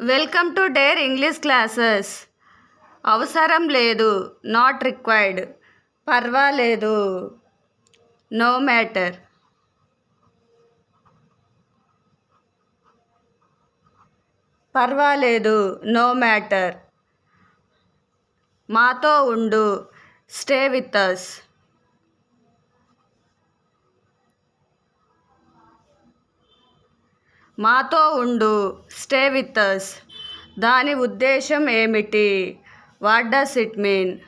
Welcome to dare English classes. అవసరం లేదు, not required. పర్వాలేదు, నో మ్యాటర్. పర్వాలేదు, నో మ్యాటర్. మాతో ఉండు, స్టే విత్ అస్. మాతో ఉండు, స్టే విత్ అస్. దాని ఉద్దేశం ఏమిటి? What does it mean?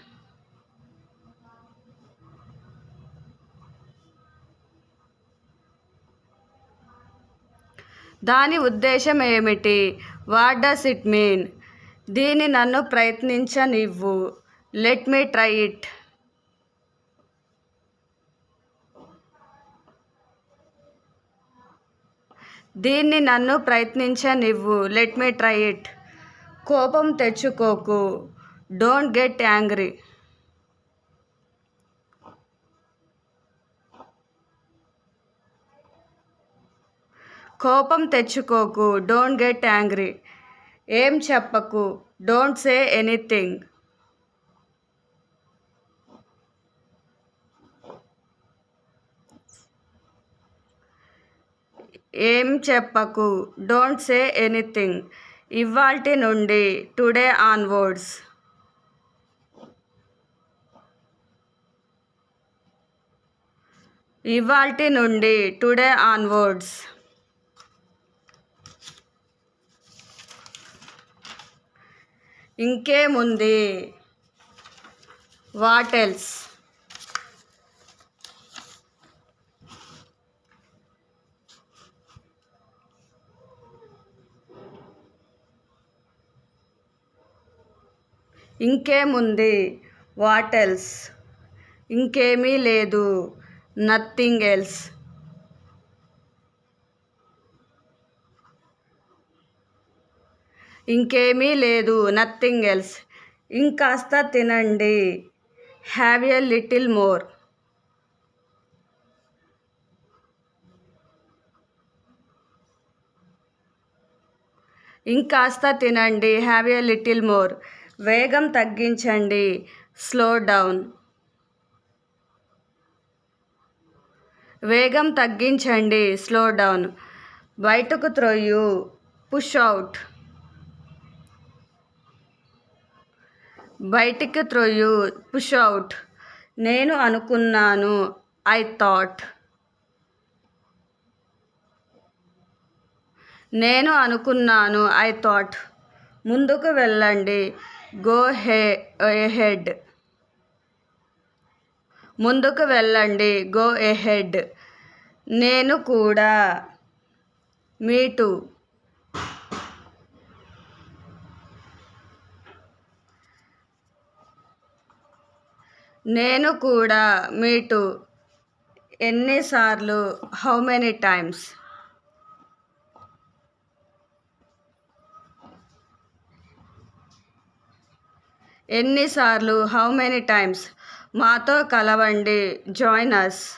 దాని ఉద్దేశం ఏమిటి? What does it mean? దీన్ని నన్ను ప్రయత్నించనివ్వు. Let me try it. దీన్ని నన్ను ప్రయత్నించనివ్వు. Let me try it. కోపం తెచ్చుకోకు. Don't get angry. కోపం తెచ్చుకోకు. Don't get angry. ఏం చెప్పకు. Don't say anything. ఏం చెప్పకు. Don't say anything. ఇవాల్టి నుండి, టుడే ఆన్వర్డ్స్. ఇవాల్టి నుండి, టుడే ఆన్వర్డ్స్. ఇంకేముంది? What else? ఇంకేముంది? What else? ఇంకేమీ లేదు. Nothing else. ఇంకేమీ లేదు. Nothing else. ఇంకాస్త తినండి. Have a little more. ఇంకాస్త తినండి. Have a little more. వేగం తగ్గించండి. Slow down. వేగం తగ్గించండి. Slow down. బయటకు త్రొయ్యు. Push out. బయటికి త్రొయ్యు. Push out. నేను అనుకున్నాను. I thought. నేను అనుకున్నాను. I thought. ముందుకు వెళ్ళండి. Go ahead. ముందుకు వెళ్ళండి. Go ahead. నేను కూడా. Me too. నేను కూడా. Me too. ఎన్నిసార్లు? How many times? ఎన్నిసార్లు? How many times? మాతో కలవండి. Join us.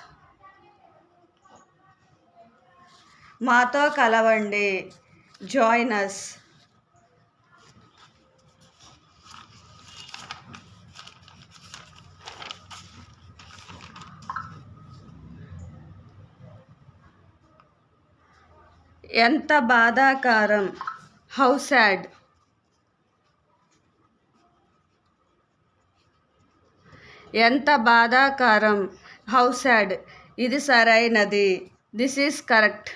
మాతో కలవండి. Join us. ఎంత బాధాకరం. How sad. ఎంత బాధాకరం. How sad. ఇది సరైనది. This is correct.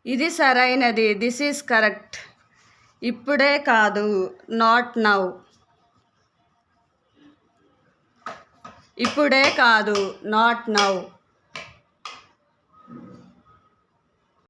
ఇది సరైనది. This is correct. ఇప్పుడే కాదు. Not now. ఇప్పుడే కాదు. Not now.